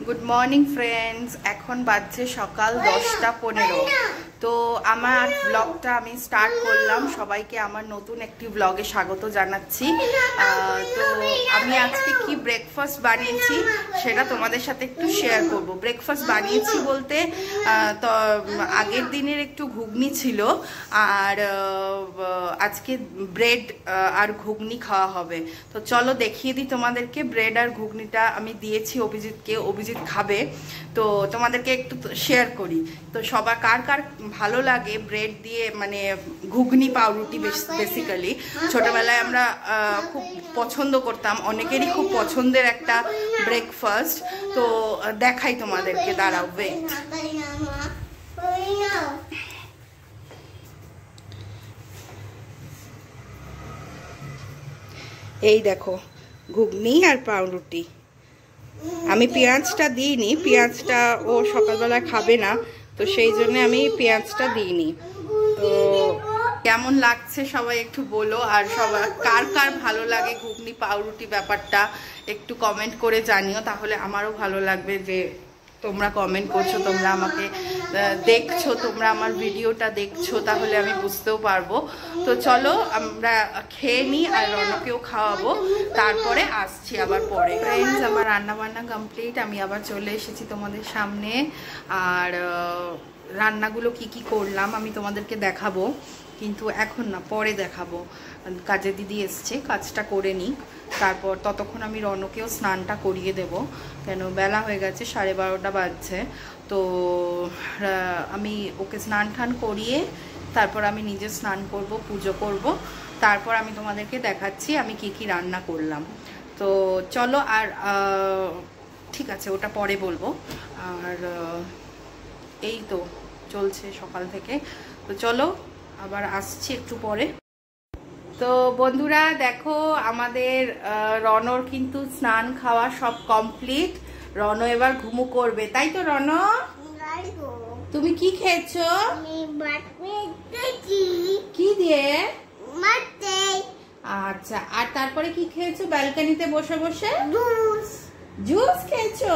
Good morning friends, এখন বাজছে সকাল 10টা 15। তো আমার ব্লগটা আমি স্টার্ট করলাম। সবাইকে আমার নতুন একটি ব্লগে স্বাগত জানাচ্ছি। তো আমি আজকে কি ব্রেকফাস্ট বানিয়েছি সেটা তোমাদের সাথে একটু শেয়ার করব। ব্রেকফাস্ট বানিয়েছি বলতে তো আগের দিনের একটু ঘুগনি ছিল, আর আজকে ব্রেড আর ঘুগনি খাওয়া হবে। তো চলো দেখিয়ে দিই তোমাদেরকে। ব্রেড আর ঘুগনিটা আমি দিয়েছি অভিজিৎকে, অভিজিৎ খাবে, তো তোমাদেরকে একটু শেয়ার করি। তো সবার কার কার ভালো লাগে ব্রেড দিয়ে, মানে ঘুগনি পাউরুটি বেসিক্যালি ছোটবেলায় আমরা খুব পছন্দ করতাম, অনেকেরই খুব পছন্দের একটা ব্রেকফাস্ট। তো দেখাই তোমাদেরকে, দাঁড়াও ওয়েট। এই দেখো ঘুগনি আর পাউরুটি। আমি পেঁয়াজটা দিইনি, পেঁয়াজটা ও সকালবেলা খাবে না, তো সেই জন্য আমি পেঁয়াজটা দিইনি। তো কেমন লাগছে সবাই একটু বলো, আর সবার কার কার ভালো লাগে ঘুগনি পাউরুটি ব্যাপারটা একটু কমেন্ট করে জানিও, তাহলে আমারও ভালো লাগবে যে তোমরা কমেন্ট করছো, তোমরা আমাকে দেখছো, তোমরা আমার ভিডিওটা দেখছো, তাহলে আমি বুঝতেও পারবো। তো চলো আমরা খেয়ে নিই আর রনকেও খাওয়াবো, তারপরে আসছি আবার পরে। ফ্রেন্ডস, আমার রান্না বান্না কমপ্লিট, আমি আবার চলে এসেছি তোমাদের সামনে। আর রান্নাগুলো কি কি করলাম আমি তোমাদেরকে দেখাবো, কিন্তু এখন না, পরে দেখাবো। কাজের দিদি এসছে, কাজটা করে নিক, তারপর ততক্ষণ আমি রনকেও স্নানটা করিয়ে দেব, কেন বেলা হয়ে গেছে, 12:30 বাজছে। তো আমি ওকে স্নান টান করিয়ে তারপর আমি নিজে স্নান করব, পুজো করব, তারপর আমি তোমাদেরকে দেখাচ্ছি আমি কি কি রান্না করলাম। তো চলো, আর ঠিক আছে ওটা পরে বলবো। আর এই তো চলছে সকাল থেকে। তো চলো আবার আসছি একটু পরে। তো বন্ধুরা দেখো, আমাদের রনর কিন্তু স্নান খাওয়া সব কমপ্লিট। রন এবার ঘুমু করবে, তাই তো রন? তুমি কি খেয়েছো? কি দিয়ে? আচ্ছা, আর তারপরে কি খেয়েছো ব্যালকনিতে বসে বসে? জুস খেয়েছো?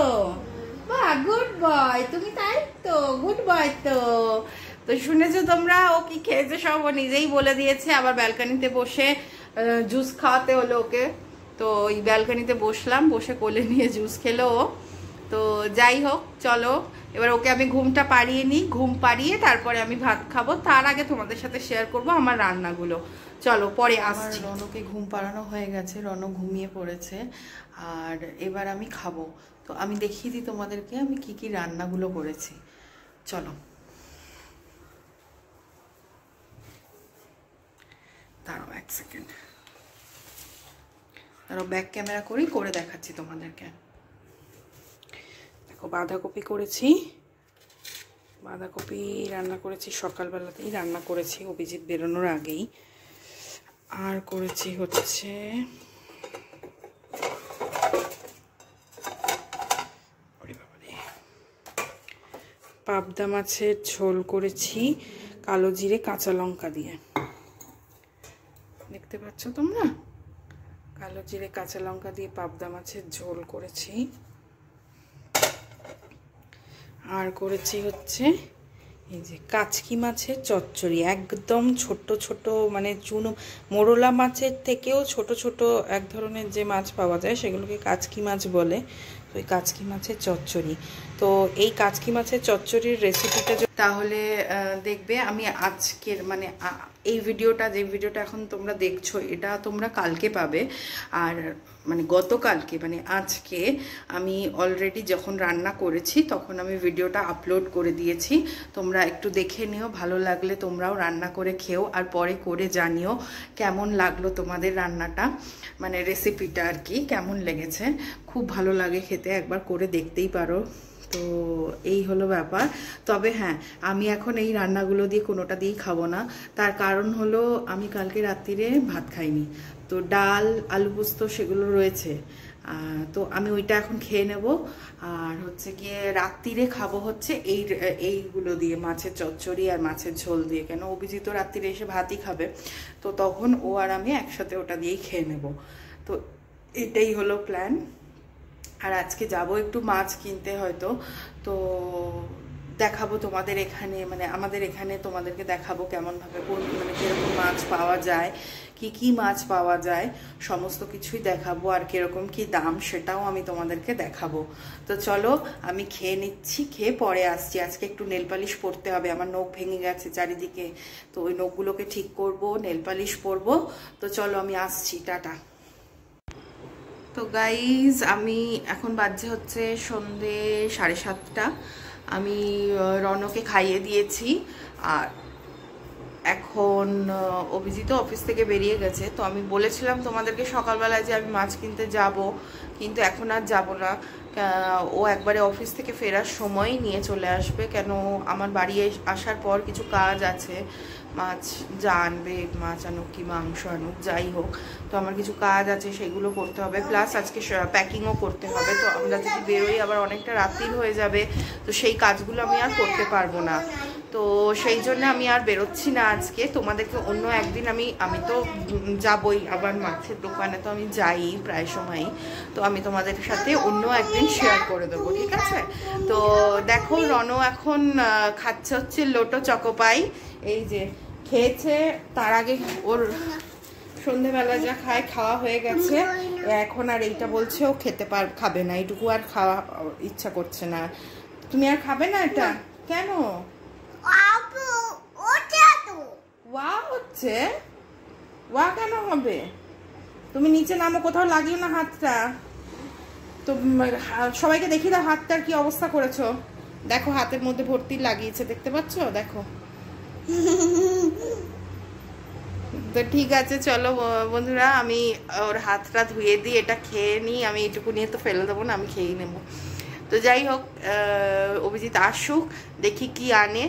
বাহ, গুড বয় তুমি, তাই তো, গুড বয়। তো তো শুনেছো তোমরা ও কি খেয়েছে সব ও নিজেই বলে দিয়েছে। আবার ব্যালকনিতে বসে জুস খাওয়াতে হলো ওকে। তো ওই ব্যালকনিতে বসলাম, বসে কোলে নিয়ে জুস খেলো ও। তো যাই হোক, চলো এবার ওকে আমি ঘুমটা পাড়িয়ে নিই, ঘুম পাড়িয়ে তারপরে আমি ভাত খাবো। তার আগে তোমাদের সাথে শেয়ার করব আমার রান্নাগুলো। চলো পরে আসছি। রনকে ঘুম পাড়ানো হয়ে গেছে, রন ঘুমিয়ে পড়েছে, আর এবার আমি খাবো। তো আমি দেখিয়ে দিই তোমাদেরকে আমি কি কি রান্নাগুলো করেছি। চলো, দাঁড়াও 1 সেকেন্ড, দাঁড়াও ব্যাক ক্যামেরা করে দেখাচ্ছি তোমাদেরকে। দেখো বাঁধাকপি করেছি, বাঁধাকপি রান্না করেছি সকালবেলাতেই রান্না করেছি, অভিজিৎ বেরোনোর আগেই। আর করেছি হচ্ছে পাবদা মাছের ঝোল করেছি কালো জিরে কাঁচা লঙ্কা দিয়ে, দেখতে পাচ্ছ তোমরা, কালো জিরে কাঁচা লঙ্কা দিয়ে পাবদা মাছের ঝোল করেছি। আর করেছি হচ্ছে এই যে কাচকি মাছের চচ্চড়ি, একদম ছোট ছোট, মানে চুনো মোরলা মাছের থেকেও ছোট ছোট এক ধরনের যে মাছ পাওয়া যায় সেগুলোকে কাচকি মাছ বলে। তো এই কাচকি মাছের চচ্চড়ি, তো এই কাচকি মাছের চচ্চড়ির রেসিপিটা তাহলে দেখবে আমি আজকের, মানে এই ভিডিওটা, যে ভিডিওটা এখন তোমরা দেখছো এটা তোমরা কালকে পাবে। আর মানে গতকালকে, মানে আজকে আমি অলরেডি যখন রান্না করেছি তখন আমি ভিডিওটা আপলোড করে দিয়েছি, তোমরা একটু দেখে নিও, ভালো লাগলে তোমরাও রান্না করে খেও, আর পরে করে জানিও কেমন লাগলো তোমাদের রান্নাটা, মানে রেসিপিটা আর কি কেমন লেগেছে। খুব ভালো লাগে খেতে, একবার করে দেখতেই পারো। তো এই হলো ব্যাপার। তবে হ্যাঁ, আমি এখন এই রান্নাগুলো দিয়ে কোনোটা দিয়েই খাবো না, তার কারণ হলো আমি কালকে রাত্রিরে ভাত খাইনি, তো ডাল আলু পোস্ত সেগুলো রয়েছে, তো আমি ওইটা এখন খেয়ে নেব। আর হচ্ছে গিয়ে রাত্রিরে খাবো হচ্ছে এইগুলো দিয়ে, মাছের চচ্চড়ি আর মাছের ঝোল দিয়ে, কেন অভিজিৎ রাত্রিরে এসে ভাতই খাবে, তো তখন ও আর আমি একসাথে ওটা দিয়েই খেয়ে নেব। তো এটাই হলো প্ল্যান। আর আজকে যাব একটু মাছ কিনতে হয়তো, তো দেখাবো তোমাদের এখানে, মানে আমাদের এখানে তোমাদেরকে দেখাবো কেমনভাবে কোন মানে কীরকম মাছ পাওয়া যায়, কি মাছ পাওয়া যায়, সমস্ত কিছুই দেখাবো। আর কীরকম কি দাম সেটাও আমি তোমাদেরকে দেখাবো। তো চলো আমি খেয়ে নিচ্ছি, খেয়ে পরে আসছি। আজকে একটু নেল পালিশ পরতে হবে, আমার নখ ভেঙে গেছে চারিদিকে, তো ওই নখগুলোকে ঠিক করব, নেল পালিশ পরবো। তো চলো আমি আসছি, টাটা। তো গাইজ আমি এখন বাজে হচ্ছে সন্ধে 7:30। আমি রনকে খাইয়ে দিয়েছি, আর এখন অভিজিৎ অফিস থেকে বেরিয়ে গেছে। তো আমি বলেছিলাম তোমাদেরকে সকালবেলায় যে আমি মাছ কিনতে যাব, কিন্তু এখন আর যাব না। ও একবারে অফিস থেকে ফেরার সময় নিয়ে চলে আসবে, কেন আমার বাড়ি আসার পর কিছু কাজ আছে। মাছ যা আনবে, মাছ আনুক কি মাংস আনুক যাই হোক, তো আমার কিছু কাজ আছে, সেগুলো করতে হবে। প্লাস আজকে প্যাকিংও করতে হবে। তো আমরা যদি বেরোই আবার অনেকটা রাত্রির হয়ে যাবে, তো সেই কাজগুলো আমি আর করতে পারবো না। তো সেই জন্য আমি আর বেরোচ্ছি না আজকে। তোমাদেরকে অন্য একদিন আমি তো যাবই, আবার মাছের দোকানে তো আমি যাই প্রায় সময়ই, তো আমি তোমাদের সাথে অন্য একদিন শেয়ার করে দেবো, ঠিক আছে? তো দেখো রনো এখন খাচ্ছে হচ্ছে লোটো চকোপাই। এই যে খেয়েছে, তার আগে ওর সন্ধেবেলা যা খাওয়া হয়ে গেছে, এখন আর এইটা বলছে ও খাবে না, এইটুকু আর খাওয়া ইচ্ছা করছে না। তুমি আর খাবে না এটা? কেন? ওয়া হচ্ছে, ওয়া কেন হবে? তুমি নিচে নামো, কোথাও লাগিও না হাতটা। তো সবাইকে দেখি দাও হাতটার কি অবস্থা করেছো। দেখো হাতের মধ্যে ভর্তি লাগিয়েছে, দেখতে পাচ্ছ? দেখো। তো ঠিক আছে, চলো বন্ধুরা, আমি ওর হাতটা ধুয়ে দিই, এটা খেয়ে নিই। আমি এটুকু নিয়ে তো ফেলে দেবো না, আমি খেয়েই নেবো। তো যাই হোক, অভিজিৎ আসুক, দেখি কি আনে,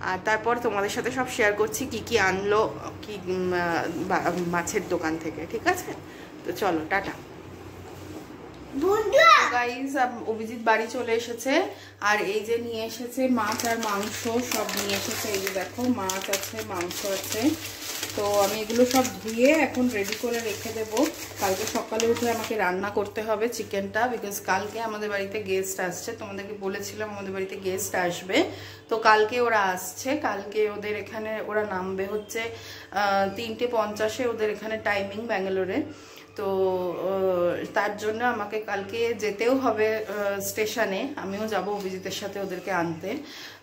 আর তারপর তোমাদের সাথে সব শেয়ার করছি কি আনলো কি মাছের দোকান থেকে, ঠিক আছে? তো চলো টাটা। গাইস অভিজিৎ বাড়ি চলে এসেছে, আর এই যে নিয়ে এসেছে মাছ আর মাংস সব নিয়ে এসেছে। এই যে দেখো মাছ আছে, মাংস আছে। তো আমি এগুলো সব ধুয়ে এখন রেডি করে রেখে দেবো। কালকে সকালে উঠে আমাকে রান্না করতে হবে চিকেনটা, বিকজ কালকে আমাদের বাড়িতে গেস্ট আসছে। তোমাদেরকে বলেছিলাম আমাদের বাড়িতে গেস্ট আসবে, তো কালকে ওরা আসছে। কালকে ওদের এখানে ওরা নামবে হচ্ছে 3:50 ওদের এখানে টাইমিং ব্যাঙ্গালোরে। তো তার জন্য আমাকে কালকে যেতেও হবে স্টেশনে, আমিও যাব অভিজিতের সাথে ওদেরকে আনতে।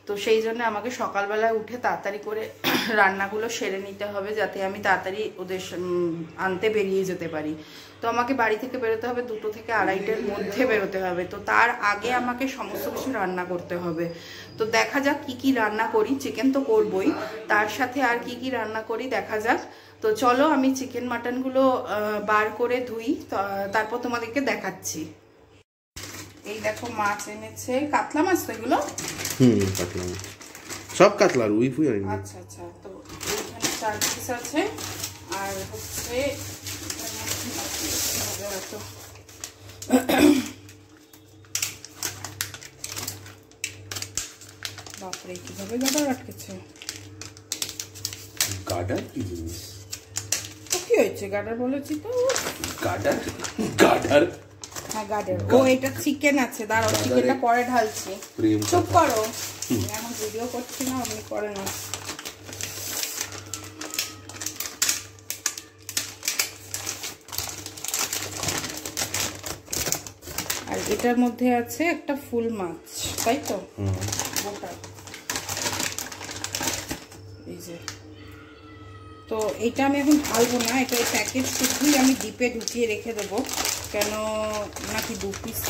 তো সেই জন্য আমাকে সকালবেলায় উঠে তাড়াতাড়ি করে রান্নাগুলো সেরে নিতে হবে, যাতে আমি তাড়াতাড়ি ওদের আনতে বেরিয়ে যেতে পারি। তো আমাকে বাড়ি থেকে বেরোতে হবে 2টো থেকে 2:30-এর মধ্যে বেরোতে হবে। তো তার আগে আমাকে সমস্ত কিছু রান্না করতে হবে। তো দেখা যাক কি রান্না করি। চিকেন তো করবই, তার সাথে আর কি রান্না করি দেখা যাক। তো চলো আমি চিকেন মাটনগুলো বার করে ধুই, তারপর তোমাদেরকে দেখাচ্ছি। এই দেখো মাছ এনেছে, কাতলা মাছ তো এগুলো। কাতলা মাছ, সব কাতলার উই ফুই আনি। আচ্ছা আচ্ছা, তো এইখানে 4 পিস আছে, আর হচ্ছে বাপরে কিভাবে গাডার আটকেছে। গাডার কি জিনিস? তো কি হয়েছে? গাডার বলেছি তো। গাডার গাডার হ্যাঁ গাডার। ও এটা চিকেন আছে, দাঁড়াও চিকেনটা পরে ঢালছি। চুপ করো, এখন ভিডিও করছি না, আপনি করে না। আর এটার মধ্যে আছে একটা ফুল মাছ, তাই তো? গোটা এই যে। তো এইটা আমি এখন ঢালবো না, এটা প্যাকেট শুধুই আমি ডিপে ঢুকিয়ে রেখে দেবো। কেন নাকি 2 পিস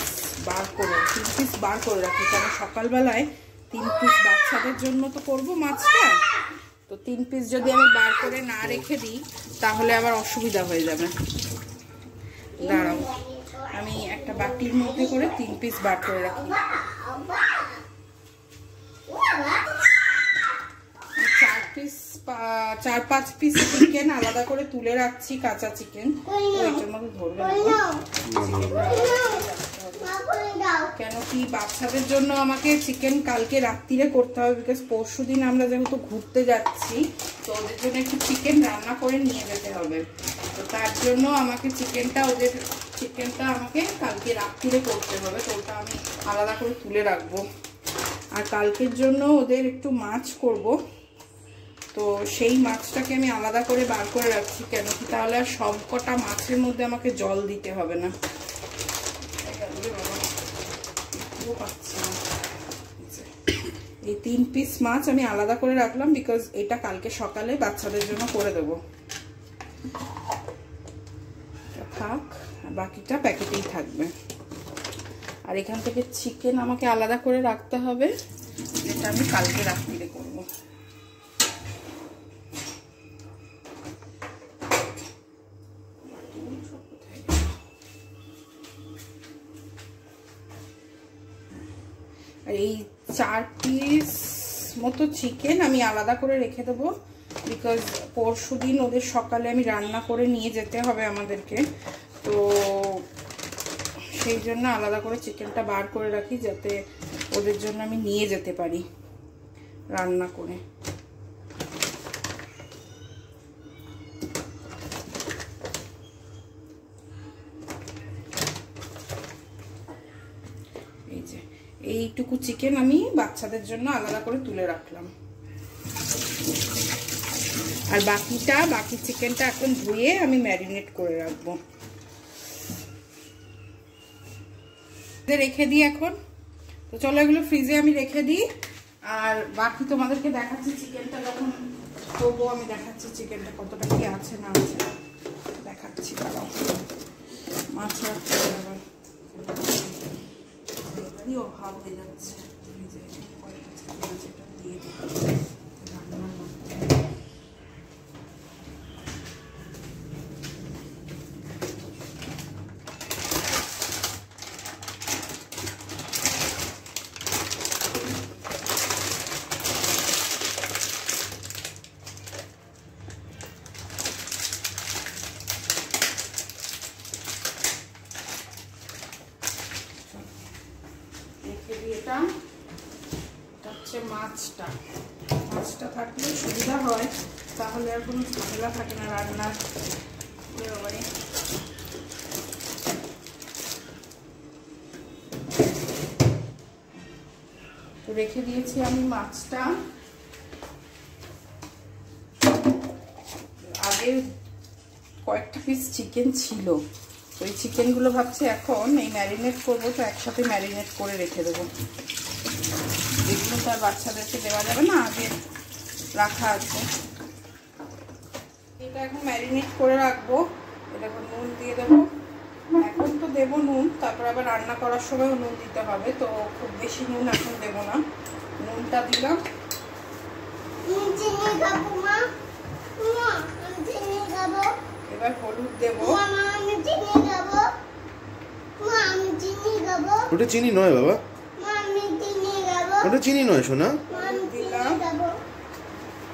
বার করে 3 পিস বার করে রাখি, কেন সকালবেলায় 3 পিস বাচ্চাদের জন্য তো করবো মাছটা। তো 3 পিস যদি আমি বার করে না রেখে দিই তাহলে আবার অসুবিধা হয়ে যাবে। দাঁড়াও, আমি একটা বাটির মধ্যে করে 3 পিস বার করে রাখি। 4-5 পিস চিকেন আলাদা করে তুলে রাখছি, কাঁচা চিকেন। এটার মধ্যে ধরবে না, কেন কি বাচ্চাদের জন্য আমাকে চিকেন কালকে রাত্রিরে করতে হবে, বিকজ পরশু দিন আমরা যেহেতু ঘুরতে যাচ্ছি, তো ওদের জন্য একটু চিকেন রান্না করে নিয়ে যেতে হবে। তো তার জন্য আমাকে চিকেনটা ওদের চিকেনটা আমাকে কালকে রাত্রিরে করতে হবে, তো ওটা আমি আলাদা করে তুলে রাখবো। আর কালকের জন্য ওদের একটু মাছ করব, তো সেই মাছটাকে আমি আলাদা করে বার করে রাখছি। কেন কি তাহলে আর সব কটা মাছের মধ্যে আমাকে জল দিতে হবে না। এই 3 পিস মাছ আমি আলাদা করে রাখলাম, বিকজ এটা কালকে সকালে বাচ্চাদের জন্য করে দেবো। থাক, বাকিটা প্যাকেটেই থাকবে। আর এখান থেকে চিকেন আমাকে আলাদা করে রাখতে হবে, যেটা আমি কালকে রাত্রিরে করব। আর এই 4 পিস মতো চিকেন আমি আলাদা করে রেখে দেবো, বিকজ পরশুদিন ওদের সকালে আমি রান্না করে নিয়ে যেতে হবে আমাদেরকে, তো সেই জন্য আলাদা করে চিকেনটা বার করে রাখি, যাতে ওদের জন্য আমি নিয়ে যেতে পারি রান্না করে। এই যে এইটুকু চিকেন আমি বাচ্চাদের জন্য আলাদা করে তুলে রাখলাম। আর বাকি চিকেনটা এখন ধুয়ে আমি ম্যারিনেট করে রাখবো, রেখে দিই এখন। তো চলো এগুলো ফ্রিজে আমি রেখে দিই, আর বাকি তোমাদেরকে দেখাচ্ছি চিকেনটা যখন করবো। আমি দেখাচ্ছি চিকেনটা কতটা কি আছে না আছে দেখাচ্ছি। দাঁড়াও, মাছ রাখতে আবার অভাব হয়ে যাচ্ছে। ফ্রিজে দিয়ে দিই রান্নার মধ্যে। মাছটা থাকলে সুবিধা হয়, তাহলে আর কোনো ঝামেলা থাকে না রান্নার। তো রেখে দিয়েছি আমি মাছটা। আগে কয়েকটা পিস চিকেন ছিল, তো এই চিকেনগুলো ভাবছি এখন এই ম্যারিনেট করবো, তো একসাথে ম্যারিনেট করে রেখে দেবো। এগুলো তো আর বাচ্চাদেরকে দেওয়া যাবে না, আগে রাখা আছে। এটা এখন ম্যারিনেট করে রাখবো। এটা এখন নুন দিয়ে দেবো, এখন তো দেবো নুন, তারপর আবার রান্না করার সময়ও নুন দিতে হবে, তো খুব বেশি নুন এখন দেবো না। নুনটা দিলাম, এবার হলুদ দেবো। ওটা চিনি নয় বাবা, ওটা চিনি নয় সোনা,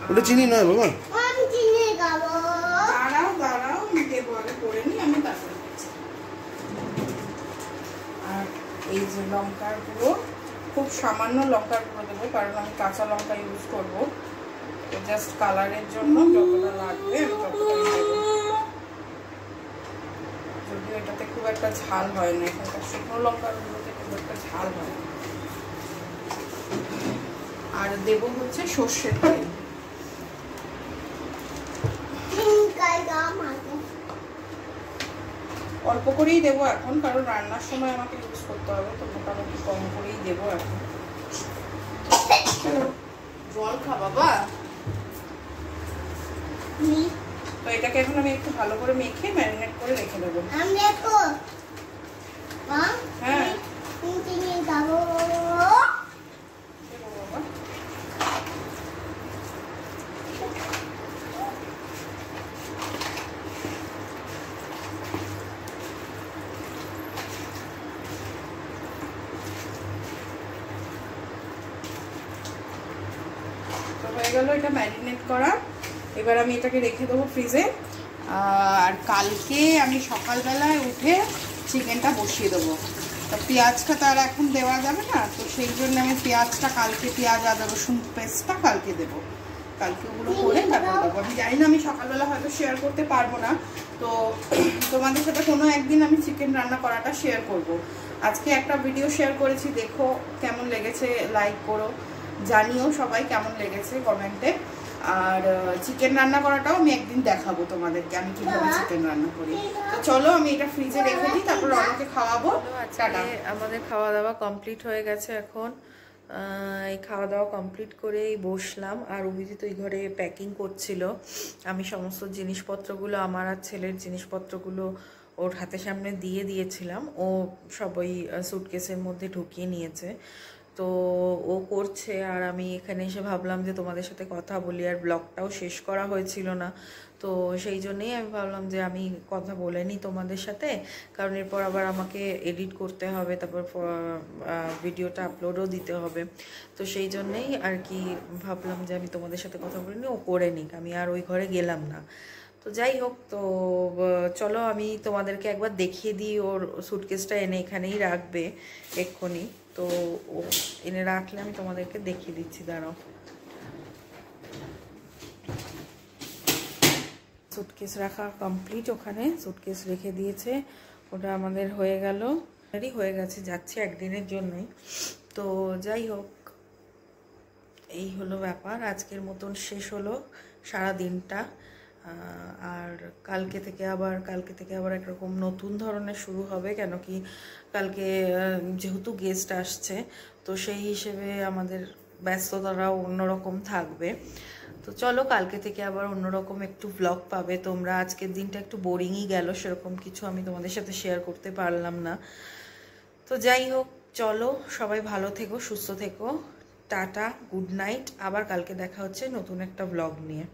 ওটা চিনি নয় বাবা। দাঁড়াও দাঁড়াও, আমি দেবো, আগে করে নিই আমি, তারপরে দিচ্ছি। আর এই যে লঙ্কার গুঁড়ো, খুব সামান্য লঙ্কার গুঁড়ো দেবো, কারণ আমি কাঁচা লঙ্কা ইউজ করবো, তো জাস্ট কালারের জন্য যতটা লাগবে আমি ততটাই দেবো। যদিও এটাতে খুব একটা ঝাল হয় না, এখানকার শুকনো লঙ্কার গুঁড়োতে খুব একটা ঝাল হয় না। আর দেবো হচ্ছে সর্ষের তেল। অল্প করেই দেবো এখন, কারণ রান্নার সময় আমাকে ইউজ করতে হবে, তো মোটামুটি কম করেই দেবো এখন। জল খা বাবা। তো এটাকে এখন আমি একটু ভালো করে মেখে ম্যারিনেট করে রেখে দেবো। হ্যাঁ হয়ে গেল এটা ম্যারিনেট করা। এবার আমি এটাকে রেখে দেবো ফ্রিজে। আর কালকে আমি সকালবেলায় উঠে চিকেনটা বসিয়ে দেবো। তো পেঁয়াজটা তো আর এখন দেওয়া যাবে না, তো সেই জন্য আমি পেঁয়াজটা কালকে, পেঁয়াজ আদা রসুন পেস্টটা কালকে দেবো। কালকে ওগুলো করে তারপর দেবো। আমি জানি না আমি সকালবেলা হয়তো শেয়ার করতে পারবো না, তো তোমাদের সাথে কোনো একদিন আমি চিকেন রান্না করাটা শেয়ার করব। আজকে একটা ভিডিও শেয়ার করেছি, দেখো কেমন লেগেছে, লাইক করো, জানিও সবাই কেমন লেগেছে কমেন্টে। আর চিকেন রান্না করাটাও আমি একদিন দেখাবো তোমাদেরকে আমি কিভাবে চিকেন রান্না করি। তো চলো আমি এটা ফ্রিজে রেখে দিই, তারপর রনকে খাওয়াবো। টাটা। আমাদের খাওয়া দাওয়া কমপ্লিট হয়ে গেছে। এখন এই খাওয়া দাওয়া কমপ্লিট করেই বসলাম, আর অভিজিৎ ওই ঘরে প্যাকিং করছিল। আমি সমস্ত জিনিসপত্রগুলো, আমার আর ছেলের জিনিসপত্রগুলো ওর হাতের সামনে দিয়ে দিয়েছিলাম, ও সবই সুটকেসের মধ্যে ঢুকিয়ে নিয়েছে। তো ও করছে, আর আমি এখানে এসে ভাবলাম যে তোমাদের সাথে কথা বলি, আর ব্লগটাও শেষ করা হয়েছিল না, তো সেই জন্যেই আমি ভাবলাম যে আমি কথা বলে নিই তোমাদের সাথে, কারণ এরপর আবার আমাকে এডিট করতে হবে, তারপর ভিডিওটা আপলোডও দিতে হবে। তো সেই জন্যেই আর কি ভাবলাম যে আমি তোমাদের সাথে কথা বলে নিই, ও করে নিক, আমি আর ওই ঘরে গেলাম না। তো যাই হোক, তো চলো আমি তোমাদেরকে একবার দেখিয়ে দিই। ওর সুটকেসটা এনে এখানেই রাখবে এক্ষুনি, তো ও এনে রাখলে আমি তোমাদেরকে দেখিয়ে দিচ্ছি, দাঁড়াও। সুটকেস রাখা কমপ্লিট, ওখানে সুটকেস রেখে দিয়েছে, ওটা আমাদের হয়ে গেল, হয়ে গেছে, যাচ্ছে একদিনের জন্যই। তো যাই হোক, এই হলো ব্যাপার। আজকের মতন শেষ হলো সারা দিনটা, আর কালকে থেকে আবার একরকম নতুন ধরনের শুরু হবে, কেন কি কালকে যেহেতু গেস্ট আসছে, তো সেই হিসেবে আমাদের ব্যস্ততাটাও অন্যরকম থাকবে। তো চলো, কালকে থেকে আবার অন্যরকম একটু ব্লগ পাবে তোমরা। আজকের দিনটা একটু বোরিংই গেল, সেরকম কিছু আমি তোমাদের সাথে শেয়ার করতে পারলাম না। তো যাই হোক, চলো সবাই ভালো থেকো, সুস্থ থেকো, টাটা, গুড নাইট। আবার কালকে দেখা হচ্ছে নতুন একটা ব্লগ নিয়ে।